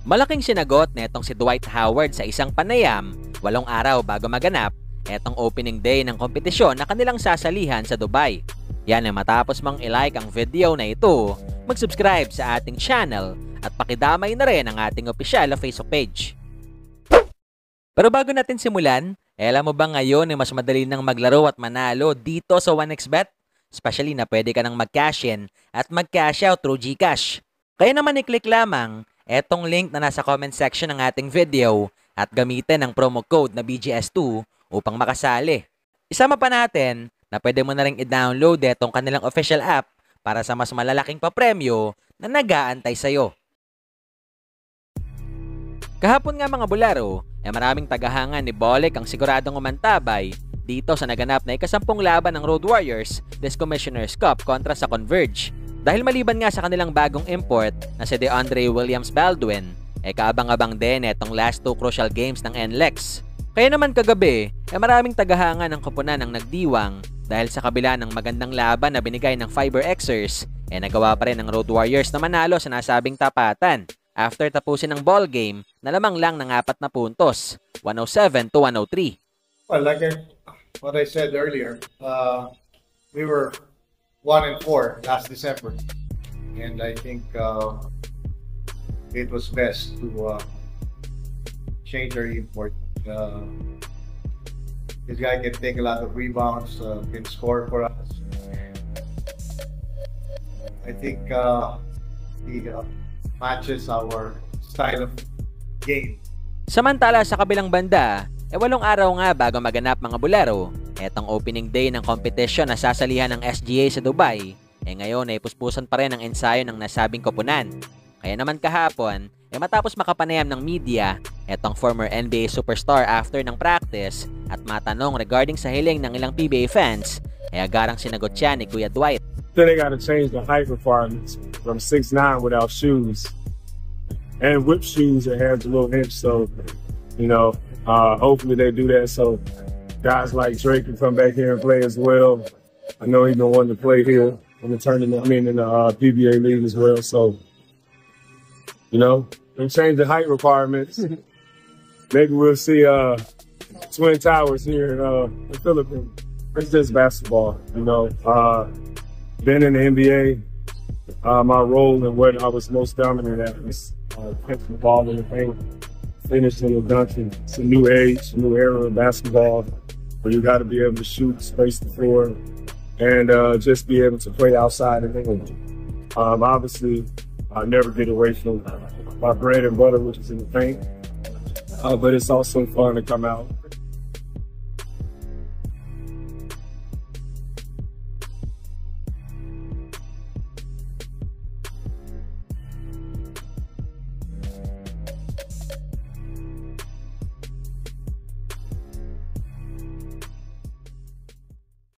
Malaking sinagot netong si Dwight Howard sa isang panayam 8 araw bago maganap etong opening day ng kompetisyon na kanilang sasalihan sa Dubai. Yan ay matapos mang ilike ang video na ito, mag-subscribe sa ating channel at pakidamay na rin ang ating opisyal na Facebook page. Pero bago natin simulan, alam mo ba ngayon ay mas madali nang maglaro at manalo dito sa 1xBet? Especially na pwede ka nang mag-cash in at mag-cash out through GCash. Kaya naman i-click lamang etong link na nasa comment section ng ating video at gamitin ang promo code na BGS2 upang makasali. Isama pa natin na pwede mo na rin i-download etong kanilang official app para sa mas malalaking papremyo na nag-aantay sa'yo. Kahapon nga mga bularo, maraming tagahangan ni Bolek ang siguradong umantabay dito sa naganap na ikasampung laban ng Road Warriors des Commissioner's Cup kontra sa Converge. Dahil maliban nga sa kanilang bagong import na si DeAndre Williams Baldwin, kaabang-abang din etong last 2 crucial games ng NLEX. Kaya naman kagabi, maraming tagahangan ng koponan ng nagdiwang dahil sa kabila ng magandang laban na binigay ng Fiber Xers, nagawa pa rin ng Road Warriors na manalo sa nasabing tapatan after tapusin ng ball game na lamang lang ng 4 na puntos, 107-103. Well, like what I said earlier, we were 1-4 last December, and I think it was best to change our import. This guy can take a lot of rebounds, can score for us. I think he matches our style of game. Samantala sa kabilang banda, 8 araw nga bago maganap mga bularo, etong opening day ng competition na sasalihan ng SGA sa Dubai, ngayon ay puspusan pa rin ang ensayo ng nasabing koponan. Kaya naman kahapon, matapos makapanayam ng media, etong former NBA superstar after ng practice at matanong regarding sa hiling ng ilang PBA fans, agarang sinagot siya ni Kuya Dwight. Then they got to change the height requirements from 6'9" without shoes and with shoes that has a little inch. So, hopefully they do that so guys like Drake can come back here and play as well. I know he's been wanting to play here in the tournament, in the PBA league as well. So, they change the height requirements. Maybe we'll see Twin Towers here in the Philippines. It's just basketball, Been in the NBA, my role and what I was most dominant at was catching the ball in the paint, finishing and dunking. It's a new age, new era of basketball where you got to be able to shoot, space the floor, and just be able to play outside and in. Obviously, I never get away from my bread and butter, which is in the paint. But it's also fun to come out